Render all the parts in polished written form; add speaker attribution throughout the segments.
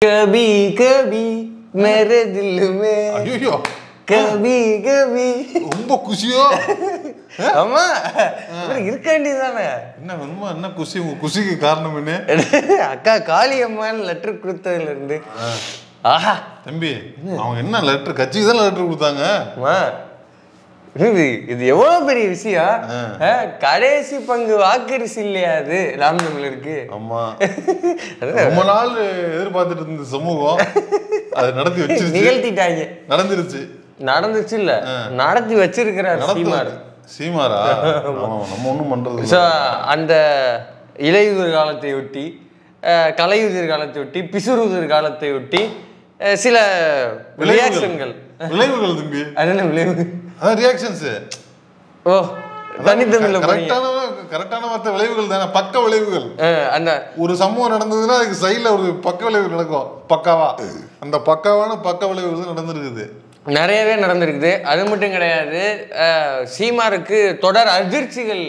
Speaker 1: कभी कभी मेरे दिल में
Speaker 2: ஐயோ
Speaker 1: कभी कभी
Speaker 2: ரொம்ப குஷியோ
Speaker 1: ஆமா இருக்க வேண்டியதானே
Speaker 2: என்ன வேணுமா என்ன குஷி உங்க குஷிக்கு காரணம் என்ன
Speaker 1: அக்கா காளியம்மான்னு லெட்டர் கொடுத்ததுல இருந்து ஆஹா
Speaker 2: தம்பி அவங்க என்ன லெட்டர் கட்சிக்கு தான் லெட்டர் கொடுத்தாங்க
Speaker 1: இது எவ்வளவு பெரிய விஷயம் கடைசி பங்கு வாக்கரிசி இல்லையா அது ராம்தமிழருக்கு
Speaker 2: ஆமா ரொம்ப நாள் எதிர்பார்த்துட்டு இருந்த சமூகம் அது நடத்தி வச்சிருச்சு
Speaker 1: நிகழ்த்திட்டாங்க நடந்துச்சு இல்ல நடத்தி வச்சிருக்கிறார்
Speaker 2: சீமாரா நம்ம ஒண்ணும் பண்றது
Speaker 1: அந்த இலையுதிர் காலத்தை ஒட்டி கலையுதிர் காலத்தை ஒட்டி பிசுறுதிர் காலத்தை ஒட்டி சில விளைவுகள்
Speaker 2: தம்பி
Speaker 1: அது என்ன விளைவு
Speaker 2: அதான் ரியாக்ஷன்ஸ்
Speaker 1: ஓ தனித்தமிழ்ல
Speaker 2: கரெக்டான வார்த்தை விளைவுகள் தானே பக்க விளைவுகள்
Speaker 1: அந்த
Speaker 2: ஒரு சம்பவம் நடந்ததுன்னா அதுக்கு சைட்ல ஒரு பக்க விளைவு நடக்கும் பக்காவா அந்த பக்காவான பக்க விளைவுகள் நடந்திருக்குது
Speaker 1: நிறையவே நடந்திருக்குது அது மட்டும் கிடையாது சீமாருக்கு தொடர் அதிர்ச்சிகள்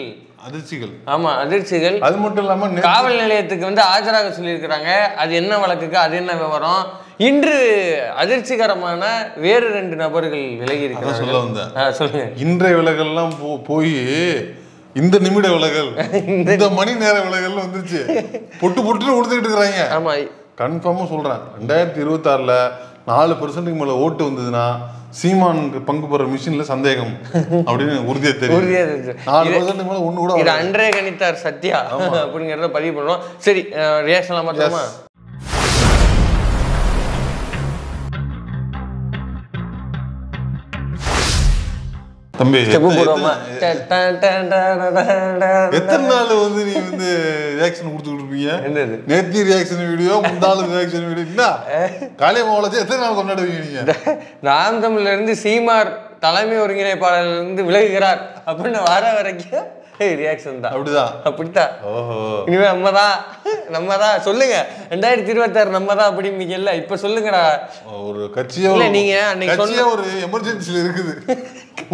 Speaker 1: ஆமா அதிர்ச்சிகள்
Speaker 2: அது மட்டும் இல்லாம
Speaker 1: காவல் நிலையத்துக்கு வந்து ஆஜராக சொல்லியிருக்கிறாங்க அது என்ன வழக்குக்கு அது என்ன விவரம் இன்று அதிர்ச்சிகரமான வேறு 2 நபர்கள் விலகி இருக்காங்க
Speaker 2: சொல்ல வந்தேன்
Speaker 1: சொல்லுங்க
Speaker 2: இன்றைய விலகல்லாம் போய் இந்த நிமிட விலகல் இந்த மணி நேர விலகல் வந்துருச்சு பொட்டு பொட்டுன்னு கொடுத்துக்கிட்டு இருக்கிறாங்க
Speaker 1: ஆமா
Speaker 2: கன்ஃபார்மா சொல்றேன் 2026ல 4% மேல ஓட்டு வந்ததுன்னா சீமானுக்கு பங்கு பெற மிஷின்ல சந்தேகம் அப்படின்னு உறுதியா தெரியும் 4% மேல ஒண்ணு கூட
Speaker 1: இது அன்றே கணித்தார் சத்யா அப்படிங்கறத பதிவு பண்ணுவோம் சரி ரியாக்ஷன்லாம் மாத்தலாமா
Speaker 2: தம்பி
Speaker 1: எத்தனை
Speaker 2: நாள் வந்து நீ வந்து ரியாக்ஷன் கொடுத்துட்டு இருப்பீங்க நேத்தி ரியாக்ஷன் வீடியோ முந்தாள் ரியாக்ஷன் வீடியோ என்ன காளியம்மாவளச்சு எத்தனை நாள் கொண்டாடுவீங்க நீங்க
Speaker 1: ராம்தமிழ்ல இருந்து சீமார் தலைமை ஒருங்கிணைப்பாளர்ல இருந்து விலகுகிறார் அப்படின்னு வர வரைக்கும் ரியாக்ஷன் தான் அப்படித்தான் இனிமே நம்மதான் சொல்லுங்க 2026 நம்மதான் அப்படிங்கல இப்ப சொல்லுங்கடா
Speaker 2: ஒரு கட்சியா
Speaker 1: நீங்க அன்னைக்கு சொன்ன
Speaker 2: ஒரு எமர்ஜென்சில இருக்குது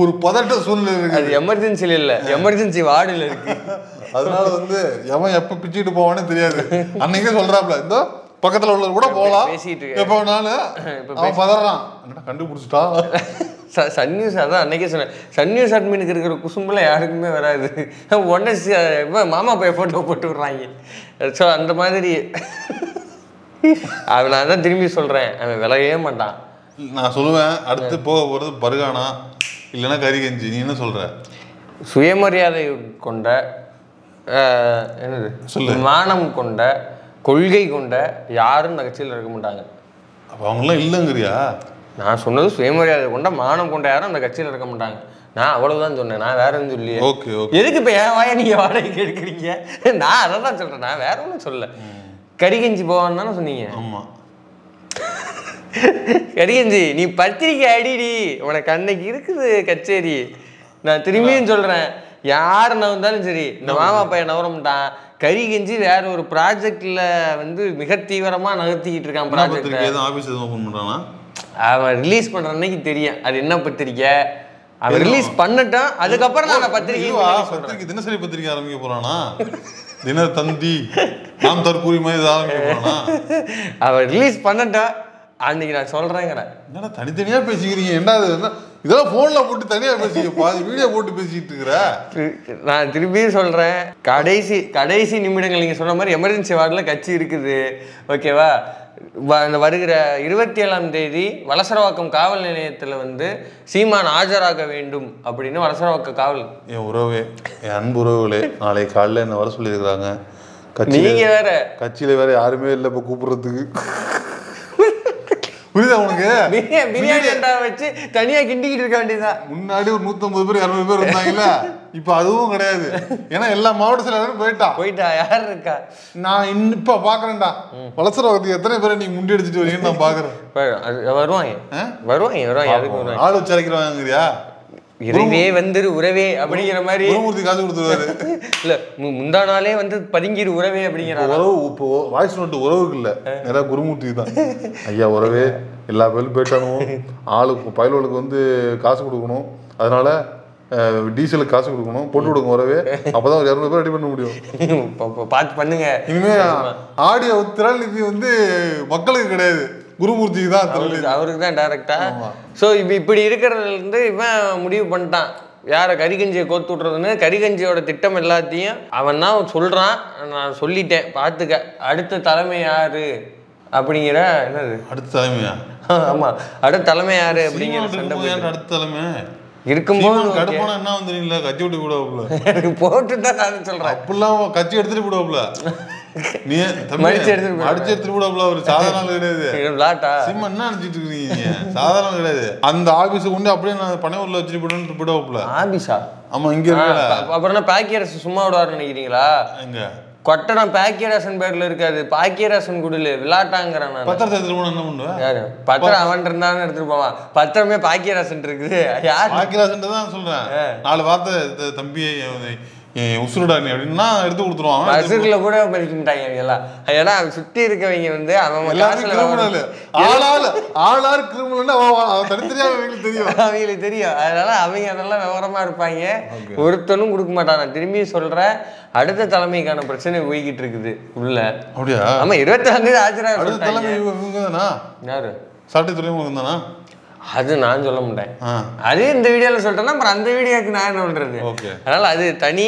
Speaker 2: ஒரு பதட்ட சூழ்நிலை இருக்கு
Speaker 1: அது எமர்ஜென்சில இல்ல எமர்ஜென்சி வார்டுல இருக்கு
Speaker 2: அதனால வந்து எவன் எப்ப பிச்சுட்டு போவானே தெரியாது அன்னைக்கே சொல்றாப்ல இந்த பக்கத்துல உள்ளவர் கூட போலாம் எப்ப வேணாலும் பதறான் கண்டுபிடிச்சிட்டா
Speaker 1: சன் நியூஸ் அதான் அன்னைக்கே சொன்னேன் சன் நியூஸ் அட்மினுக்கு இருக்கிற குசும்புல யாருக்குமே வராது உடனே மாமா போய் போட்டோ போட்டு விடுறாங்க ஸோ அந்த மாதிரி அவன் நான் தான் திரும்பி சொல்றேன் அவன் விலகவே மாட்டான்
Speaker 2: நான் சொல்லுவேன் அடுத்து போக போறது பர்கானா இல்லைன்னா கரிகஞ்சி நீ என்ன சொல்ற
Speaker 1: சுயமரியாதை கொண்ட என்னது சொல்லு மானம் கொண்ட கொள்கை கொண்ட யாரும் இந்த கட்சியில் இருக்க மாட்டாங்க
Speaker 2: அப்போ அவங்களாம் இல்லைங்கிறியா
Speaker 1: நான் சொன்னது சுயமரியாதை கொண்ட மானம் கொண்ட யாரும் அந்த கட்சியில் இருக்க மாட்டாங்க நான் அவ்வளவுதான் சொன்னேன் நான் வேற எதுவும் சொல்லியே எதுக்கு இப்போ என் வாயா நீங்க வாடகைக்கு எடுக்கிறீங்க நான் அதை தான் சொல்றேன் நான் வேற ஒன்றும் சொல்ல கரிகஞ்சி போவான்னு தானே சொன்னீங்க
Speaker 2: ஆமா
Speaker 1: கரிகஞ்சி நீ பத்திரிக்கை அடிடி உனக்கு அன்னைக்கு இருக்குது கச்சேரி நான் திரும்பியும் சொல்றேன் யார் நவந்தாலும் சரி இந்த மாமா பையன் நவரமாட்டான் கரிகஞ்சி வேற ஒரு ப்ராஜெக்ட்ல வந்து மிக தீவிரமா நகர்த்திக்கிட்டு இருக்கான் ப்ராஜெக்ட் அவன் ரிலீஸ் பண்ற அன்னைக்கு தெரியும் அது என்ன பத்திரிக்கை அவன் ரிலீஸ் பண்ணட்டும் அதுக்கப்புறம் நான்
Speaker 2: பத்திரிக்கை தினசரி பத்திரிக்கை ஆரம்பிக்க போறானா தினத்தந்தி நாம் தற்கூரி மாதிரி ஆரம்பிக்க போறானா
Speaker 1: அவன் ரிலீஸ் பண்ணட்டும் அன்னைக்கு நான் சொல்றேங்கிறேன்
Speaker 2: என்னடா தனித்தனியா பேசிக்கிறீங்க என்ன இதெல்லாம் போன்ல போட்டு தனியா பேசிக்க பாதி வீடியோ போட்டு பேசிக்கிட்டு இருக்கிற
Speaker 1: நான் திரும்பியும் சொல்றேன் கடைசி நிமிடங்கள் நீங்க சொன்ன மாதிரி எமர்ஜென்சி வார்டுல கட்சி இருக்குது ஓகேவா வருகிற 27ஆம் தேதி வலசரவாக்கம் காவல் நிலையத்துல வந்து சீமான் ஆஜராக வேண்டும் அப்படின்னு வலசரவாக்க காவல்
Speaker 2: என் உறவே என் அன்பு உறவுகளே நாளை காலையில என்ன வர சொல்லியிருக்கிறாங்க
Speaker 1: நீங்க வேற
Speaker 2: கட்சியில வேற யாருமே இல்லை இப்ப கூப்பிடுறதுக்கு புரியுதா உனக்கு
Speaker 1: பிரியாணி வச்சு தனியா கிண்டிக்கிட்டு இருக்க வேண்டியதான்
Speaker 2: முன்னாடி ஒரு 150 பேர் 200 பேர் இருந்தாங்கல்ல இப்ப அதுவும் கிடையாது ஏன்னா எல்லா மாவட்ட செயலாளரும் போயிட்டா
Speaker 1: யார் இருக்கா
Speaker 2: நான் இப்ப பாக்குறேன்டா வலசரவாக்கத்துக்கு எத்தனை பேரை நீங்க முண்டி அடிச்சுட்டு வரீங்கன்னு நான் பாக்குறேன்
Speaker 1: வருவாங்க
Speaker 2: ஆள் வச்சு அரைக்கிறவாங்கறியா
Speaker 1: இறைவே வந்துரு உறவே அப்படிங்கிற மாதிரி
Speaker 2: குருமூர்த்தி காசு கொடுத்துருவாரு
Speaker 1: இல்ல முந்தா நாளே வந்து பதுங்கிரு உறவே அப்படிங்கிற
Speaker 2: உறவு இப்போ வாய்ஸ் நோட்டு உறவுக்கு இல்ல நிறைய குருமூர்த்தி தான் ஐயா உறவே எல்லா பேரும் போயிட்டானும் ஆளுக்கு பயலுக்கு வந்து காசு கொடுக்கணும் அதனால டீசலுக்கு காசு கொடுக்கணும், போட்டு கொடுங்க வரவே, அப்பதான் ஒரு 200 ரெடி பண்ண முடியும்.
Speaker 1: பார்த்து பண்ணுங்க.
Speaker 2: இனிமே ஆடியோ திரள் இது வந்து மக்களுக்கு கிடையாது, குருமூர்த்திக்கு தான்,
Speaker 1: அவருக்கு தான் டைரக்டா. ஸோ இப்படி இருக்கிறதுல இருந்து இவன் முடிவு பண்ணிட்டான் யாரை கரிகஞ்சியை கோத்து விட்றதுன்னு. கரிகஞ்சியோட திட்டம் எல்லாத்தையும் அவன் தான் சொல்றான். நான் சொல்லிட்டேன் பார்த்துக்க, அடுத்த தலைமை யாரு அப்படிங்கிற. என்னது
Speaker 2: அடுத்த தலைமையா?
Speaker 1: ஆமா, அடுத்த தலைமை யாரு அப்படிங்கிற சண்டை.
Speaker 2: அடுத்த தலைமை
Speaker 1: இருக்கும்போது
Speaker 2: கடுப்பான என்ன வந்துறீங்களா, கட்சி விட்டு விடுவாப்புல
Speaker 1: போட்டுதான் நான் சொல்றேன்.
Speaker 2: அப்படிலாம் கட்சி எடுத்துட்டு விடுவாப்புல, நீ அடிச்சு எடுத்துட்டு விடுவாப்புல. ஒரு சாதாரண கிடையாது. சிம்ம என்ன நினைச்சிட்டு இருக்கீங்க, சாதாரண கிடையாது. அந்த ஆபீஸ கொண்டு அப்படியே நான் பனையூர்ல வச்சுட்டு போயிட்டு விடுவாப்புல.
Speaker 1: ஆபீஸா?
Speaker 2: ஆமா, இங்க இருக்கு.
Speaker 1: அப்புறம் பாக்கியரசு சும்மா விடுவாரு நினைக்கிறீங்களா?
Speaker 2: எங்க
Speaker 1: கொட்டடம் பாக்கியராசன் பேர்ல இருக்காது, பாக்கியராசன் குடில விளாட்டாங்கிறான்.
Speaker 2: பத்திரத்தை எடுத்துட்டு போனா என்ன பண்ணுவேன்?
Speaker 1: யாரு பத்திரம்? அவன் இருந்தாலும் எடுத்துட்டு போவான். பத்திரமே பாக்கியராசன் இருக்குது. யார்?
Speaker 2: பாக்கியராசன் தான் சொல்றேன். 4 வார்த்தை தம்பி உசுருடா நீ அப்படின்னா எடுத்து கொடுத்துருவான்.
Speaker 1: பசுல கூட படிக்க மாட்டாங்க எல்லாம். ஏன்னா அவன் சுத்தி இருக்கவங்க வந்து அவன்
Speaker 2: ஆளாறு கிரிமினல் அவன் தனித்தனியா தெரியும்,
Speaker 1: அவங்களுக்கு தெரியும். அதனால அவங்க அதெல்லாம் விவரமா இருப்பாங்க. ஒருத்தனும் கொடுக்க மாட்டான். நான் திரும்பி சொல்றேன், அடுத்த தலைமைக்கான பிரச்சனை போய்கிட்டு இருக்குது உள்ள.
Speaker 2: அப்படியா?
Speaker 1: ஆமா, 24 ஆஜரா.
Speaker 2: அடுத்த தலைமை
Speaker 1: யாரு?
Speaker 2: சாட்டை துறைமுகம் தானா?
Speaker 1: அது நான் சொல்ல மாட்டேன். அதே இந்த வீடியோல சொல்லிட்டேன்னா அப்புறம் அந்த வீடியோக்கு நான் என்ன பண்றது? அதனால அது தனி.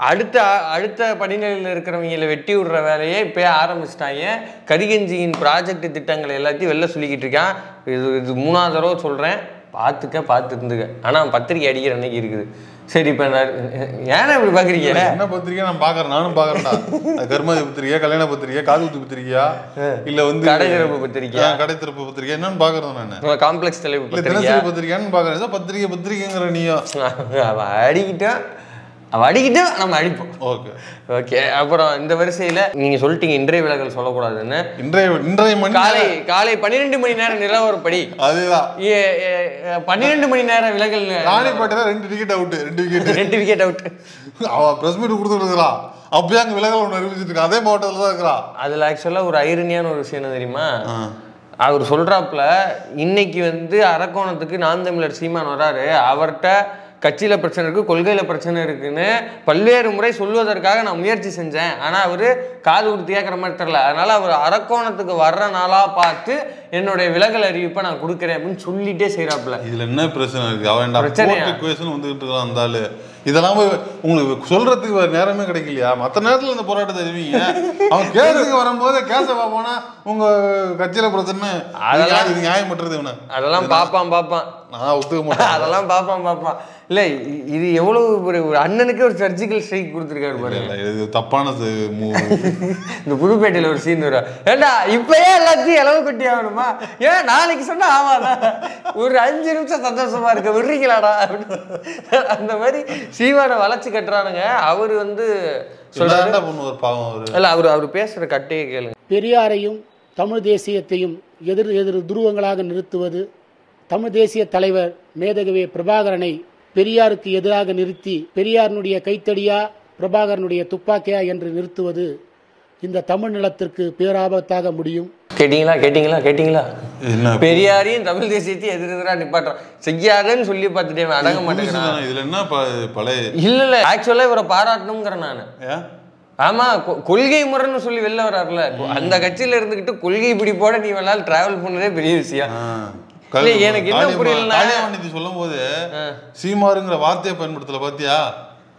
Speaker 1: அடுத்த படிநிலையில் இருக்கிறவங்களை வெட்டி விடுற வேலையை இப்போ ஆரம்பிச்சிட்டாங்க. கரிகஞ்சியின் ப்ராஜெக்ட் திட்டங்கள் எல்லாத்தையும் வெளில சொல்லிக்கிட்டு இருக்கான். இது 3ஆவது தடவை சொல்கிறேன், பார்த்து இருந்துக்க. ஆனால் பத்திரிக்கை அடிக்கிற அன்னைக்கு இருக்குது. சரி, இப்போ ஏன்னா இப்படி பார்க்குறீங்க?
Speaker 2: என்ன பத்திரிக்கை நான் பார்க்குறேன், நானும் பார்க்குறேன்டா. கர்மாதி பத்திரிக்கை, கல்யாண பத்திரிக்கை, காதுகுத்து பத்திரிக்கையா, இல்லை வந்து
Speaker 1: கடைத்திறப்பு பத்திரிக்கை,
Speaker 2: கடைத்திறப்பு பத்திரிக்கை என்னன்னு பார்க்குறேன் நான்.
Speaker 1: காம்ப்ளெக்ஸ் தலைப்பு
Speaker 2: பத்திரிக்கைன்னு பார்க்குறேன். பத்திரிக்கைங்கிற நீயும்
Speaker 1: அடிக்கிட்டோம் நம்ம அடிப்போம். ஓகே. அப்புறம் இந்த வரிசையில நீங்க சொல்லிட்டீங்க இன்றைய விலகல் சொல்லக்கூடாதுன்னு. காலை 12 மணி நேரம் நிலவரப்படி அதுதான் 12 மணி நேரம் விலகல்.
Speaker 2: ராணிப்பேட்டையில 2 விக்கெட் அவுட். அவன் பிரஸ் மீட் கொடுத்துருக்கான். அப்பயே அங்க விலகல் ஒன்று அறிவிச்சிட்டு இருக்கா, அதே மாவட்டத்துல தான் இருக்கிறான்.
Speaker 1: அதுல ஆக்சுவலா ஒரு ஐரனியான ஒரு விஷயம் என்ன தெரியுமா? அவர் சொல்றாப்புல இன்னைக்கு வந்து அரக்கோணத்துக்கு நான் தமிழர் சீமான் வராரு, அவர்கிட்ட கட்சியில் பிரச்சனை இருக்குது, கொள்கையில் பிரச்சனை இருக்குன்னு பல்வேறு முறை சொல்வதற்காக நான் முயற்சி செஞ்சேன். ஆனால் அவர் காது கொடுத்து கேட்குற மாதிரி தெரில. அதனால் அவர் அரக்கோணத்துக்கு வர்ற நாளாக பார்த்து என்னுடைய விலகல் அறிவிப்பை நான் கொடுக்குறேன் அப்படின்னு சொல்லிட்டே செய்கிறாப்புல.
Speaker 2: இதில் என்ன பிரச்சனை இருக்குது? அவன் பிரச்சனை வந்துகிட்டு இருக்கான் அந்த ஆளு. இதெல்லாம் உங்களுக்கு சொல்றதுக்கு நேரமே கிடைக்கலையா? மற்ற நேரத்தில் இந்த போராட்டத்தை தெரிவிங்க. அவன் கேஸுக்கு வரும்போது கேஸ பார்ப்போனா உங்க கட்சியில பிரச்சனை, அதெல்லாம் இது நியாயம் பண்றது இவனை. அதெல்லாம் பார்ப்பான் நான் ஒத்துக்க மாட்டேன். அதெல்லாம் பார்ப்பான். இல்ல இது எவ்வளவு ஒரு அண்ணனுக்கு ஒரு சர்ஜிக்கல் ஸ்ட்ரைக் கொடுத்துருக்காரு பாருங்க. இது தப்பான இந்த புதுப்பேட்டையில ஒரு சீன் வரும். ஏண்டா இப்பயே எல்லாத்தையும் இளவு கட்டி ஆகணுமா? ஏன் நாளைக்கு சொன்னா ஆமாடா, ஒரு 5 நிமிஷம் சந்தோஷமா இருக்க விடுறீங்களாடா அப்படின்னு அந்த மாதிரி சீமானை வளைச்சு கட்டுறானுங்க. அவரு வந்து சொல்றாரு இல்ல, அவர் பேசுற கட்டையை கேளுங்க.
Speaker 3: பெரியாரையும் தமிழ் தேசியத்தையும் எதிர் துருவங்களாக நிறுத்துவது, தமிழ் தேசிய தலைவர் மேதகவே பிரபாகரனை பெரியாருக்கு எதிராக நிறுத்தி பெரியாரினுடைய கைத்தடியா பிரபாகரனுடைய துப்பாக்கியா என்று நிறுத்துவது இந்த தமிழ் நிலத்திற்கு பேராபத்தாக முடியும்.
Speaker 1: கேட்டீங்களா? பெரியாரையும் தமிழ் தேசியத்தையும் எதிரெதிராக நிப்பாட்டுறான். செய்யாதுன்னு சொல்லி பார்த்துட்டேன், அடங்க மாட்டேங்கிறான். இதுல என்ன பழைய இல்ல ஆக்சுவலா இவரை பாராட்டணுங்கிறேன் நான். ஆமா, கொள்கை முறைன்னு சொல்லி வெளில வர்றாருல, அந்த கட்சியில இருந்துகிட்டு கொள்கை பிடிப்போட நீ வேணாலும் டிராவல் பண்ணதே பெரிய விஷயம். எனக்கு என்ன புரியல
Speaker 2: சொல்லும் போது சீமாருங்கிற வார்த்தையை பயன்படுத்தல பாத்தியா?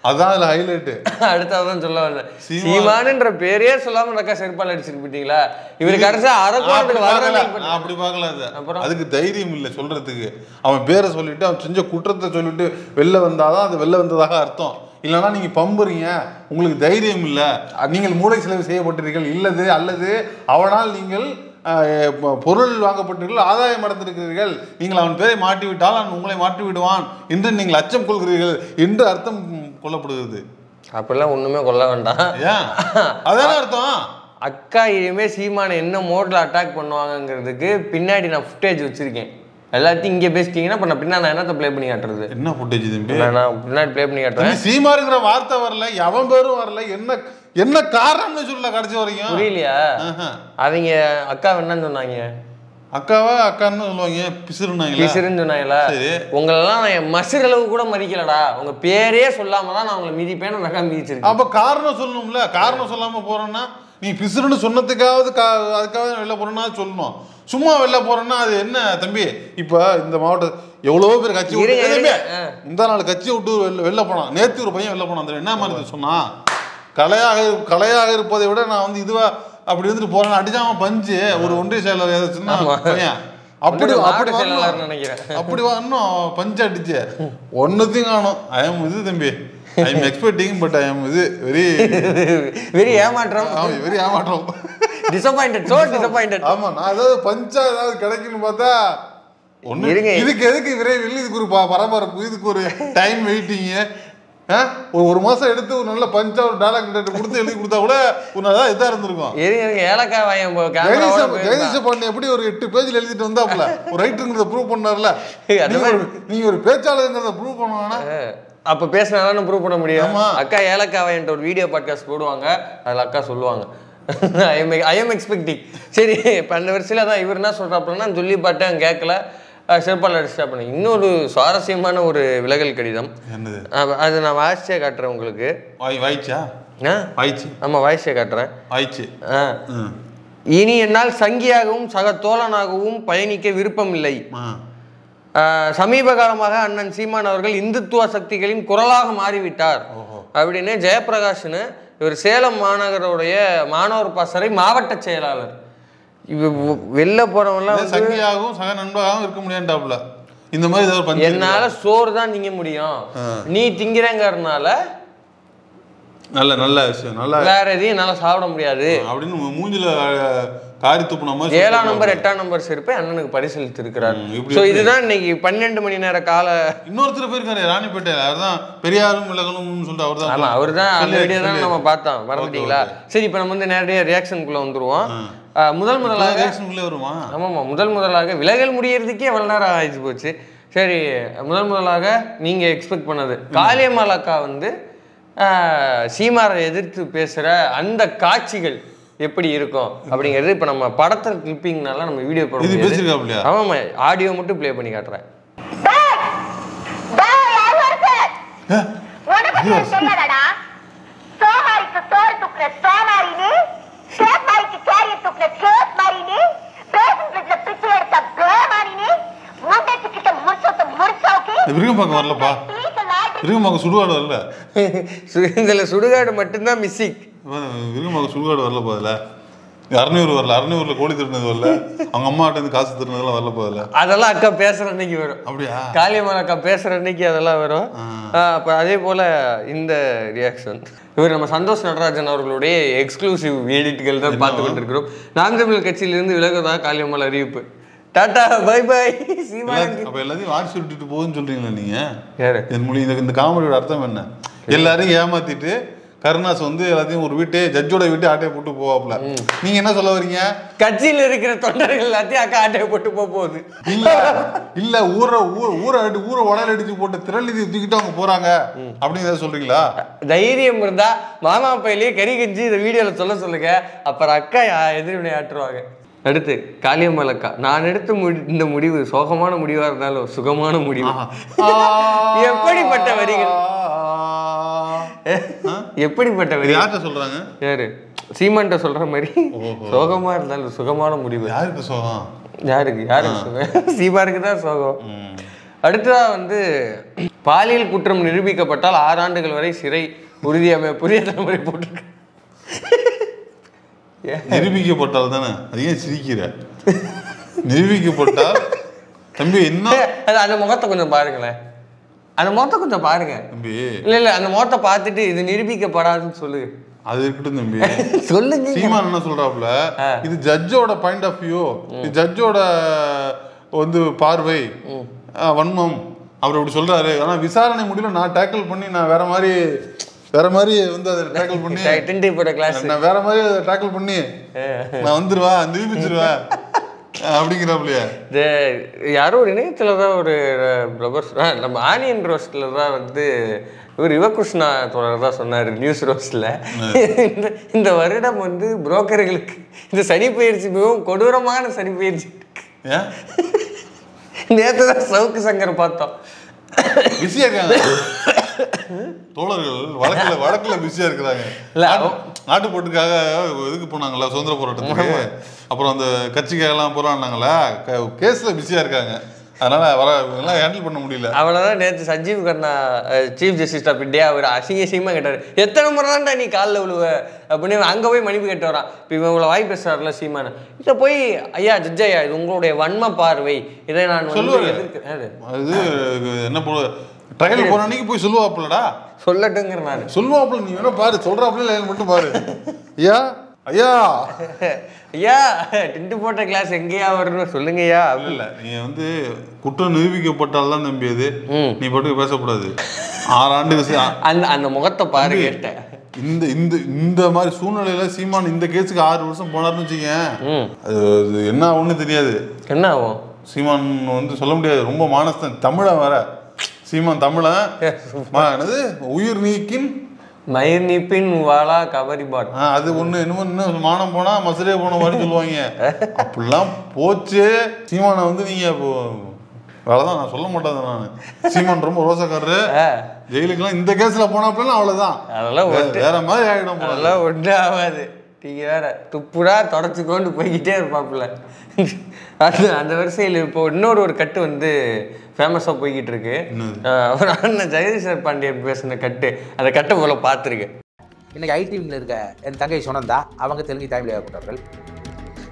Speaker 2: அதான் அதுல ஹைலைட்.
Speaker 1: அடுத்ததான் சொல்ல வரல, சீமானுன்ற பேரே சொல்லாம நடக்கா செருப்பால் அடிச்சுட்டு போயிட்டீங்களா? இவருக்கு கடைசியா அரக்கோணத்துக்கு வரல.
Speaker 2: அப்படி பார்க்கல. அது அதுக்கு தைரியம் இல்லை சொல்றதுக்கு. அவன் பேரை சொல்லிட்டு அவன் செஞ்ச குற்றத்தை சொல்லிட்டு வெளில வந்தாதான் அது வெளில வந்ததாக அர்த்தம். இல்லைன்னா நீங்க பம்புறீங்க, உங்களுக்கு தைரியம் இல்லை, நீங்கள் மூளை செலவு செய்யப்பட்டீர்கள் இல்லது அல்லது அவனால் நீங்கள் பொருள் வாங்கப்பட்டீர்கள், ஆதாயம் அடைந்திருக்கிறீர்கள், நீங்கள் அவன் பேரை மாட்டி விட்டால் அவன் உங்களை மாற்றி விடுவான் என்று நீங்கள் அச்சம் கொள்கிறீர்கள் என்று அர்த்தம் கொள்ளப்படுகிறது.
Speaker 1: அப்படிலாம் ஒண்ணுமே கொள்ள வேண்டாம்.
Speaker 2: ஏன் அதான் அர்த்தம்?
Speaker 1: அக்கா இனிமே சீமானை என்ன மோட்ல அட்டாக் பண்ணுவாங்கிறதுக்கு பின்னாடி நான் ஃபுட்டேஜ் வச்சிருக்கேன். எல்லாத்தையும் இங்கே பேசிட்டீங்கன்னா இப்போ நான் பின்னாடி என்னத்தை ப்ளே பண்ணி காட்டுறது?
Speaker 2: என்ன ஃபுட்டேஜ் தம்பி?
Speaker 1: நான் பின்னாடி ப்ளே பண்ணி காட்டுறேன்.
Speaker 2: சீமாருங்கிற வார்த்தை வரல, எவன் பேரும் வரல, என்ன காரணம்னு சொல்லல கடைசி வரைக்கும்.
Speaker 1: புரியலையா? அவங்க அக்கா என்னன்னு சொன்னாங்க?
Speaker 2: அக்காவா அக்கான்னு சொல்லுவாங்க, பிசுறுனாங்களா?
Speaker 1: பிசுறுன்னு சொன்னாங்களா? உங்களெல்லாம் நான் மசுறு அளவு கூட மதிக்கலடா. உங்க பேரே சொல்லாம தான் நான் உங்களை மிதிப்பேன். நான் மிதிச்சிருக்கேன்.
Speaker 2: அப்ப காரணம் சொல்லணும்ல. காரணம் சொல்லாம போறேன்னா நீ பிசுறுன்னு சொன்னதுக்காவது அதுக்காக வெளில போறேன்னா சொல்லணும். சும்மா வெளில போறேன்னா அது என்ன தம்பி? இப்ப இந்த மாவட்டம் எவ்வளவோ பேர் கட்சி இந்த நாள் கட்சி விட்டு வெளில போனான். நேற்று ஒரு பையன் வெளில போனான். அந்த என்ன மாதிரி சொன்னா, கலையாக இருப்பதை விட நான் வந்து இதுவா அப்படி இருந்துட்டு போறேன். அடிச்சாம பஞ்சு ஒரு ஒன்றிய செயலாளர் சின்ன பையன் அப்படி வரணும். பஞ்சு அடிச்சு ஒன்னத்தையும் காணும். ஐஎம் இது தம்பி, ஐஎம் எக்ஸ்பெக்டிங் பட் ஐஎம் இது
Speaker 1: வெரி ஏமாற்றம்.
Speaker 2: வெரி ஏமாற்றம்.
Speaker 1: Disappointed, so disappointed.
Speaker 2: ஆமா, நான் ஏதாவது பஞ்சா ஏதாவது கிடைக்குன்னு பார்த்தா ஒண்ணு. இதுக்கு எதுக்கு விரைவில்? இதுக்கு ஒரு பரபரப்பு, இதுக்கு ஒரு டைம் வெயிட்டிங். ஒரு மாசம் எடுத்து ஒரு நல்ல பஞ்சா ஒரு டைலாக் கொடுத்து எழுதி கொடுத்தா கூட உன்னதான் இதா இருந்திருக்கும்.
Speaker 1: ஏலக்காய் வாயம்
Speaker 2: ஜெகதீஷ பாண்டியன் எப்படி ஒரு 8 பேஜ்ல எழுதிட்டு வந்தாப்புல ஒரு ரைட்டருங்கிறத ப்ரூவ் பண்ணார்ல. நீங்க ஒரு பேச்சாளருங்கிறத ப்ரூவ் பண்ணுவாங்கன்னா
Speaker 1: அப்ப பேசினாலும் ப்ரூவ் பண்ண முடியும். அக்கா ஏலக்காய் வாயன்ட்டு ஒரு வீடியோ பாட்காஸ்ட் போடுவாங்க. அதுல அக்கா சொல்லுவாங்க ஐ எம் எக்ஸ்பெக்டிங். சரி, இப்போ அந்த வரிசையில் தான் இவர் என்ன சொல்கிறாப்புலன்னா சொல்லி பார்த்தேன் கேட்கல, செருப்பால் அடிச்சா பண்ண. இன்னொரு சுவாரஸ்யமான ஒரு விலகல் கடிதம். அது நான் வாய்ஸே காட்டுறேன் உங்களுக்கு.
Speaker 2: வாய்ச்சா?
Speaker 1: ஆமாம், வாய்ஸே காட்டுறேன்.
Speaker 2: வாய்ச்சு.
Speaker 1: இனி என்னால் சங்கியாகவும் சக தோழனாகவும் பயணிக்க விருப்பம் இல்லை. சமீப காலமாக அண்ணன் சீமான் அவர்கள் இந்துத்துவ சக்திகளின் குரலாக மாறிவிட்டார் அப்படின்னு ஜெயபிரகாஷ்னு இவர் சேலம் மாநகரோடைய மாணவர் பாசறை மாவட்ட செயலாளர். வெளில போறவங்கலாம்
Speaker 2: சங்கியாகவும் சக நண்பராகவும் இருக்க முடியாண்டாப்ல. இந்த மாதிரி
Speaker 1: என்னால சோறு தான் திங்க முடியும், நீ திங்கிறங்கிறதுனால
Speaker 2: நல்ல நல்ல விஷயம், நல்ல
Speaker 1: வேற எதையும் என்னால சாப்பிட முடியாது
Speaker 2: அப்படின்னு மூஞ்சில காரி துப்புன மாதிரி
Speaker 1: 7ஆம் நம்பர் 8ஆம் நம்பர் செருப்பை அண்ணனுக்கு பரிசீலித்து இருக்கிறார். இதுதான் இன்னைக்கு 12 மணி நேர கால.
Speaker 2: இன்னொருத்தர் போயிருக்காரு ராணிப்பேட்டையில, அவர்தான் பெரியாரும் விலகணும் சொல்லிட்டு
Speaker 1: அவர் தான் அந்த வீடியோ தான் நம்ம பார்த்தோம். மறந்துட்டீங்களா? சரி, இப்ப நம்ம வந்து நேரடியாக ரியாக்ஷனுக்குள்ள வந்துருவோம். முதலாக
Speaker 2: வருமா?
Speaker 1: ஆமாம்மா, முதலாக விலகல் முடியறதுக்கே எவ்வளவு நேரம் ஆயிடுச்சு போச்சு. சரி, முதலாக நீங்க எக்ஸ்பெக்ட் பண்ணது காளியம்மாள் அக்கா வந்து சீமாரை எதிர்த்து பேசுற அந்த காட்சிகள் எப்படி இருக்கும் அப்படிங்கிறது இப்ப நம்ம படத்தை கிளிப்பிங்னால நம்ம வீடியோ போட முடியாது. ஆமாம்மா, ஆடியோ மட்டும் ப்ளே பண்ணி காட்டுறேன்.
Speaker 2: விருகம்பாக்கம் வரலப்பா, விருகம்பாக்கம் சுடுகாடு வரல.
Speaker 1: இதுல சுடுகாடு மட்டும்தான் மிஸ்ஸிங்.
Speaker 2: விருகம்பாக்கம் சுடுகாடு வரலப்பா. அதுல 600 வரல, 600 கோழி திருடினது வரல, அவங்க அம்மாட்ட இருந்து காசு திருடினதெல்லாம் வரலப்பா. அதுல அதெல்லாம்
Speaker 1: அக்கா பேசுற அன்னைக்கு வரும்.
Speaker 2: அப்படியா?
Speaker 1: காளியம்மாள் அக்கா பேசுற அன்னைக்கு அதெல்லாம் வரும். அப்ப அதே போல இந்த ரியாக்ஷன் இவர் நம்ம சந்தோஷ் நடராஜன் அவர்களுடைய எக்ஸ்க்ளூசிவ் எடிட்டுகள் தான் பார்த்து கொண்டிருக்கிறோம். நாம் தமிழர் கட்சியிலிருந்து விலகுவதா காளியம்மாள் அறிவிப்பு. Tata bye bye.
Speaker 2: அப்ப எல்லாத்தையும் வாட்சி விட்டுட்டு போகுதுன்னு சொல்றீங்களா நீங்க? என் மொழி இந்த காமெடியோட அர்த்தம் என்ன? எல்லாரையும் ஏமாத்திட்டு கருணாஸ் வந்து எல்லாத்தையும் ஒரு வீட்டே ஜட்ஜோட வீட்டு ஆட்டையை போட்டு போவாப்ல. நீங்க என்ன சொல்ல வரீங்க?
Speaker 1: கட்சியில இருக்கிற தொண்டர்கள் எல்லாத்தையும் அக்கா ஆட்டையை போட்டு போகுது.
Speaker 2: இல்ல ஊரை உடல் அடிச்சு போட்டு திரளி தூக்கிட்டு அவங்க போறாங்க அப்படின்னு சொல்றீங்களா?
Speaker 1: தைரியம் இருந்தா மாமா பையிலேயே கறி கஞ்சி இந்த வீடியோல சொல்லுங்க. அப்புறம் அக்கா எதிர்வினை ஆற்றுவாங்க. அடுத்து காளியம்மாள் அக்கா, நான் எடுத்த இந்த முடிவு சோகமான முடிவா இருந்தாலும் சுகமான முடிவு. எப்படிப்பட்ட வரிகள், எப்படிப்பட்ட வரி?
Speaker 2: யார்கிட்ட சொல்றாங்க?
Speaker 1: யாரு? சீமான்ட்ட சொல்ற மாதிரி சோகமா இருந்தாலும் சுகமான முடிவு.
Speaker 2: யாருக்கு சோகம்?
Speaker 1: யாருக்கு சுகம்? சீமாருக்கு தான் சோகம். அடுத்ததா வந்து பாலியல் குற்றம் நிரூபிக்கப்பட்டால் 6 ஆண்டுகள் வரை சிறை உறுதியாமை புதிய தலைமுறை போட்டிருக்கு.
Speaker 2: நிரூபிக்கப்பட்டால் தானே, அது ஏன் சிரிக்கிற? நிரூபிக்கப்பட்டால் தம்பி என்ன?
Speaker 1: அந்த முகத்தை கொஞ்சம் பாருங்களேன், அந்த முகத்தை கொஞ்சம் பாருங்க
Speaker 2: தம்பி.
Speaker 1: இல்ல அந்த முகத்தை பார்த்துட்டு இது நிரூபிக்கப்படாதுன்னு சொல்லுங்க.
Speaker 2: அது இருக்கட்டும் தம்பி,
Speaker 1: சொல்லுங்க.
Speaker 2: சீமான் என்ன சொல்றாப்ல, இது ஜட்ஜோட பாயிண்ட் ஆஃப் வியூ, இது ஜட்ஜோட வந்து பார்வை, வன்மம், அவர் இப்படி சொல்றாரு. ஆனா விசாரணை முடியல நான் டேக்கிள் பண்ணி நான் வேற மாதிரி வந்து அதை டேக்கிள் பண்ணி நான் வேற மாதிரி அதை டேக்கிள் பண்ணி நான் வந்துருவா நிரூபிச்சிருவேன் அப்படிங்கிறாப்லையா?
Speaker 1: யாரோ ஒரு இணையத்துல தான் ஒரு நம்ம ஆனியன் ரோஸ்ட்ல தான் வந்து இவர் யுவகிருஷ்ணா தோழர் தான் சொன்னார் நியூஸ் ரோஸ்ட்ல, இந்த வருடம் வந்து புரோக்கர்களுக்கு இந்த சனி பயிற்சி மிகவும் கொடூரமான சனி பயிற்சி
Speaker 2: ஏன்
Speaker 1: நேற்று தான் சவுக்கு சங்கர் பார்த்தோம்,
Speaker 2: பிஸியா இருக்காங்க தோழர்கள், வழக்குல பிஸியா இருக்கிறாங்க. நாட்டுப்பட்டுக்காக இதுக்கு போனாங்களா சுதந்திர போராட்டத்துக்கு, அப்புறம் அந்த கட்சிக்காகலாம் போராடினாங்களா, கேஸ்ல பிஸியா இருக்காங்க. அதனால எல்லாம் ஹேண்டில் பண்ண முடியல.
Speaker 1: அவ்வளோதான். நேற்று சஞ்சீவ் கண்ணா சீஃப் ஜஸ்டிஸ் ஆஃப் இந்தியா அவர் அசிங்கமாக கேட்டார், எத்தனை முறை தான்டா நீ காலில் விழுவ அப்படின்னு. அங்கே போய் மன்னிப்பு கேட்டு வரான். இப்போ இவங்களை வாய் பேசுறாருல சீமானு, இதை போய் ஐயா ஜட்ஜ் ஐயா இது உங்களுடைய வன்ம பார்வை, இதை நான்
Speaker 2: சொல்லுவேன். அது என்ன போல ட்ரையல் போன அன்னைக்கு போய் சொல்லுவாப்புலடா,
Speaker 1: சொல்லட்டுங்கிற நான்
Speaker 2: சொல்லுவாப்புல. நீ வேணா பாரு, சொல்றாப்புல லைன் மட்டும் பாரு. ஐயா ஐயா
Speaker 1: ஐயா டிண்டு போட்ட கிளாஸ் எங்கேயா வரணும் சொல்லுங்கய்யா.
Speaker 2: இல்ல நீ வந்து குற்றம் நிரூபிக்கப்பட்டால்தான் தம்பி அது, நீ பாட்டுக்கு பேசக்கூடாது. 6 ஆண்டு
Speaker 1: அந்த முகத்தை பாரு கேட்டேன்.
Speaker 2: இந்த மாதிரி சூழ்நிலையில சீமான் இந்த கேஸுக்கு 6 வருஷம் போனார்னு வச்சுக்கேன், அது என்ன ஆகும்னு தெரியாது. என்ன ஆகும் சீமான் வந்து சொல்ல முடியாது. ரொம்ப மானஸ்தன் தமிழன் வேற. சீமான் தமிழன், என்னது உயிர் நீக்கின்
Speaker 1: மயிர் நீப்பின் வாழா கபரி பாட்,
Speaker 2: அது ஒண்ணு. இன்னும் மானம் போனா மசுரே போன மாதிரி சொல்லுவாங்க. அப்படிலாம் போச்சு. சீமானை வந்து நீங்க அவ்வளவுதான், நான் சொல்ல மாட்டேன். நான் சீமான் ரொம்ப ரோசக்காரரு. ஜெயிலுக்குலாம் இந்த கேஸ்ல போனாப்பெல்லாம் அவ்வளவுதான், அதெல்லாம் வேற மாதிரி ஆகிடும்.
Speaker 1: அதெல்லாம் ஒன்றும் ஆகாது. நீங்க வேற துப்புடா தொடச்சு கொண்டு போய்கிட்டே இருப்பாப்புல. அந்த வரிசையில் இப்போ இன்னொரு கட்டு வந்து ஃபேமஸாக போய்கிட்டு இருக்கு. அவர் அண்ணன் ஜெகதீஷர் பாண்டியன் பேசின கட்டு, அந்த கட்டை போல பார்த்துருக்கேன்.
Speaker 4: இன்றைக்கி ஐடிவிங்கில் இருக்க என் தங்கை சுனந்தா, அவங்க தெலுங்கு தாய்மொழி கொண்டவர்கள்.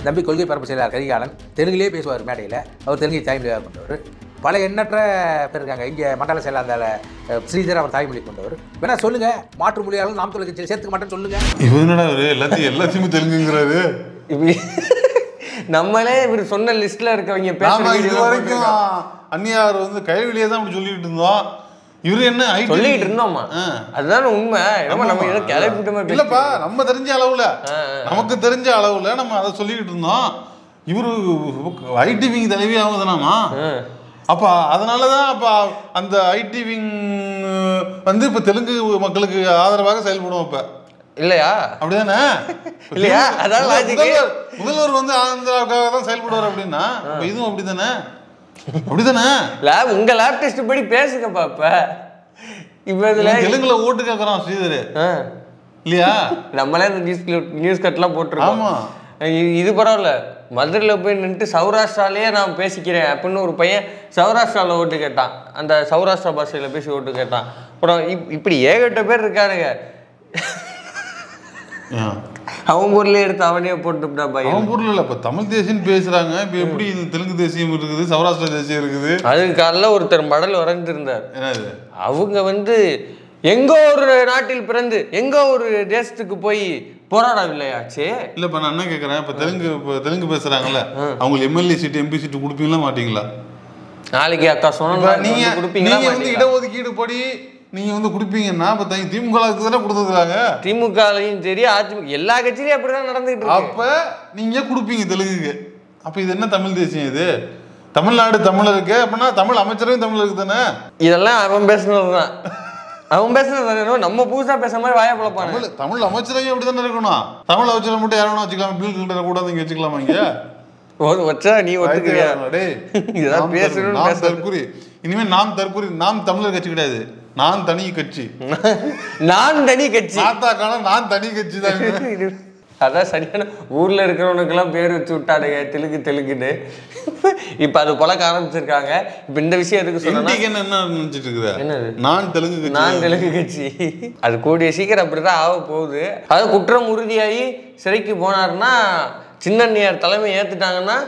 Speaker 4: நம்பி கொள்கை பரப்பு செயலாளர் கரிகாலன் தெலுங்குலேயே பேசுவார் மேடையில், அவர் தெலுங்கு தாய்மொழி கொண்டவர். பல எண்ணற்ற பேர் இருக்காங்க. இங்கே மண்டல செயலாளர் ஸ்ரீதர், அவர் தாய்மொழி கொண்டவர். வேணா சொல்லுங்கள், மாற்று மொழியாளர் நாம் தொழில் சேர்த்துக்க மாட்டேன்னு சொல்லுங்கள்.
Speaker 2: இவர் என்னடா எல்லாத்தையுமே தெலுங்குங்கிறாரு.
Speaker 1: நம்மளே இவர் சொன்ன லிஸ்ட்ல இருக்கவங்க
Speaker 2: பேசுறாங்க. இது வரைக்கும் அந்நியார் வந்து கைவெளியே தான் அப்படி சொல்லிட்டு இருந்தோம். இவரு என்ன
Speaker 1: சொல்லிட்டு இருந்தோமா? அதுதான் உண்மை. நம்ம ஏதோ கிளப்பிட்டோமா?
Speaker 2: இல்லப்பா, நம்ம தெரிஞ்ச அளவுல, நமக்கு தெரிஞ்ச அளவுல நம்ம அதை சொல்லிக்கிட்டு இருந்தோம். இவரு ஐடி விங் தலைவி ஆகுதுனாமா, அப்ப அதனாலதான் அப்ப அந்த ஐடி விங் வந்து இப்ப தெலுங்கு மக்களுக்கு ஆதரவாக செயல்படும். இப்ப இல்லையா? அப்படிதானே? இல்லையா? அதான் முதல்வர் வந்து ஆந்திராவுக்காக தான் செயல்படுவார் அப்படின்னா இதுவும் அப்படிதானே? அப்படிதானே?
Speaker 1: லேப் உங்க லேப் டெஸ்ட் படி பேசுங்க பாப்ப. இப்ப இதுல
Speaker 2: தெலுங்குல ஓட்டு கேட்கறான் ஸ்ரீதர் இல்லையா?
Speaker 1: நம்மளே நியூஸ் கட்லாம் போட்டிருக்கோம். இது பரவாயில்ல, மதுரையில் போய் நின்று சௌராஷ்டிராலேயே நான் பேசிக்கிறேன் அப்படின்னு ஒரு பையன் சௌராஷ்டிராவில் ஓட்டு கேட்டான். அந்த சௌராஷ்டிரா பாஷையில் பேசி ஓட்டு கேட்டான். அப்புறம் இப்படி ஏகப்பட்ட பேர் இருக்கானுங்க. அவன் பொருளே எடுத்து அவனே போட்டுட்டா பையன்.
Speaker 2: அவன் பொருள் இல்லை, இப்போ தமிழ் தேசியம் பேசுறாங்க. இப்போ எப்படி இது தெலுங்கு தேசியம் இருக்குது, சௌராஷ்டிரா தேசியம் இருக்குது?
Speaker 1: அதுக்கு காலைல ஒருத்தர் மடல் வரைஞ்சிருந்தார்.
Speaker 2: என்னது?
Speaker 1: அவங்க வந்து எங்கோ ஒரு நாட்டில் பிறந்து எங்கோ ஒரு தேசத்துக்கு போய் போராடவில்லையாச்சு.
Speaker 2: இல்லப்பா, நான் என்ன கேட்கறேன், இப்போ தெலுங்கு பேசுறாங்கல்ல, அவங்களுக்கு எம்எல்ஏ சீட்டு எம்பி சீட்டு கொடுப்பீங்களா மாட்டீங்களா?
Speaker 1: நாளைக்கு அக்கா சொன்னா
Speaker 2: நீங்க வந்து இடஒதுக்கீடு படி நீங்க வந்து கொடுப்பீங்கன்னா இப்ப திமுக தானே கொடுத்துருக்காங்க.
Speaker 1: திமுகலையும் சரி அதிமுக எல்லா கட்சியிலையும் அப்படிதான் நடந்துட்டு இருக்கு.
Speaker 2: அப்ப நீங்க கொடுப்பீங்க தெலுங்குக்கு. அப்ப இது என்ன தமிழ் தேசியம்? இது தமிழ்நாடு தமிழருக்கு அப்படின்னா தமிழ் அமைச்சரும் தமிழருக்கு தானே.
Speaker 1: இதெல்லாம் அவன் பேசுனதுதான். அவன் பேசுனது நம்ம புதுசா பேச மாதிரி வாய பழப்பாங்க.
Speaker 2: தமிழ் அமைச்சரையும் அப்படித்தானே இருக்கணும். தமிழ் அமைச்சரை மட்டும் யாரும் வச்சுக்கலாம், பில் கிட்ட கூட இங்க வச்சுக்கலாமா? இங்க வச்சா நீ ஒத்துக்கிறியா? இதெல்லாம் பேசணும். தற்குறி இனிமே நாம் தற்குறி. நாம் தமிழர் கட்சி கிடையாது, நான் தனி கட்சி.
Speaker 1: நான் தனி கட்சி.
Speaker 2: நான் தனி கட்சி தான்.
Speaker 1: அதான் சரியான ஊர்ல இருக்கிறவனுக்கெல்லாம் பேர் வச்சு விட்டானுங்க தெலுங்குன்னு. இப்ப அது பழக்க ஆரம்பிச்சிருக்காங்க. இப்ப இந்த விஷயத்துக்கு சொன்னா
Speaker 2: என்ன நினைச்சிட்டு இருக்குது? என்னது? நான்
Speaker 1: தெலுங்கு கட்சி. அது கூடிய சீக்கிரம் அப்படிதான் ஆக போகுது. அது குற்றம் உறுதியாகி சிறைக்கு போனாருன்னா, சின்னண்ணியார் தலைமை ஏத்துட்டாங்கன்னா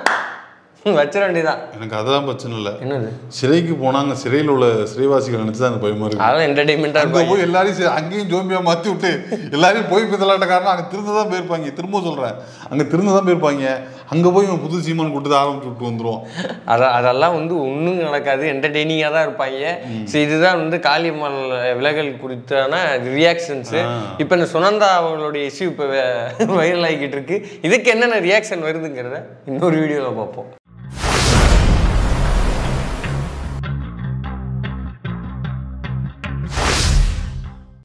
Speaker 1: வச்சிட வேண்டியதான்.
Speaker 2: எனக்கு அதெல்லாம் பிரச்சனை இல்லை. என்னது? சிறைக்கு போனாங்க, சிறையில் உள்ள சிறைவாசிகள் நினைச்சுதான் எனக்கு பயமா இருக்கு.
Speaker 1: அதெல்லாம் என்டர்டைன்மெண்டா
Speaker 2: போய் எல்லாரையும் அங்கேயும் ஜோம்பியா மாத்தி விட்டு எல்லாரையும் போய் பிதலாட்டக்காரனா அங்க திருந்ததான் போயிருப்பாங்க. திரும்ப சொல்றேன், அங்க திருந்ததான் போயிருப்பாங்க. அங்க போய் புது சீமான் கூட்டு ஆரம்பிச்சு விட்டு வந்துருவோம்.
Speaker 1: அதெல்லாம் வந்து ஒன்றும் நடக்காது, என்டர்டெய்னிங்கா தான் இருப்பாங்க. இதுதான் வந்து காளியம்மாள் விலகல் குறித்தான ரியாக்ஷன்ஸ். இப்ப இந்த சுனந்தா அவங்களுடைய இஷ்யூ இப்ப வைரல் ஆகிக்கிட்டு இருக்கு. இதுக்கு என்னென்ன ரியாக்ஷன் வருதுங்கிறத இன்னொரு வீடியோல பார்ப்போம்.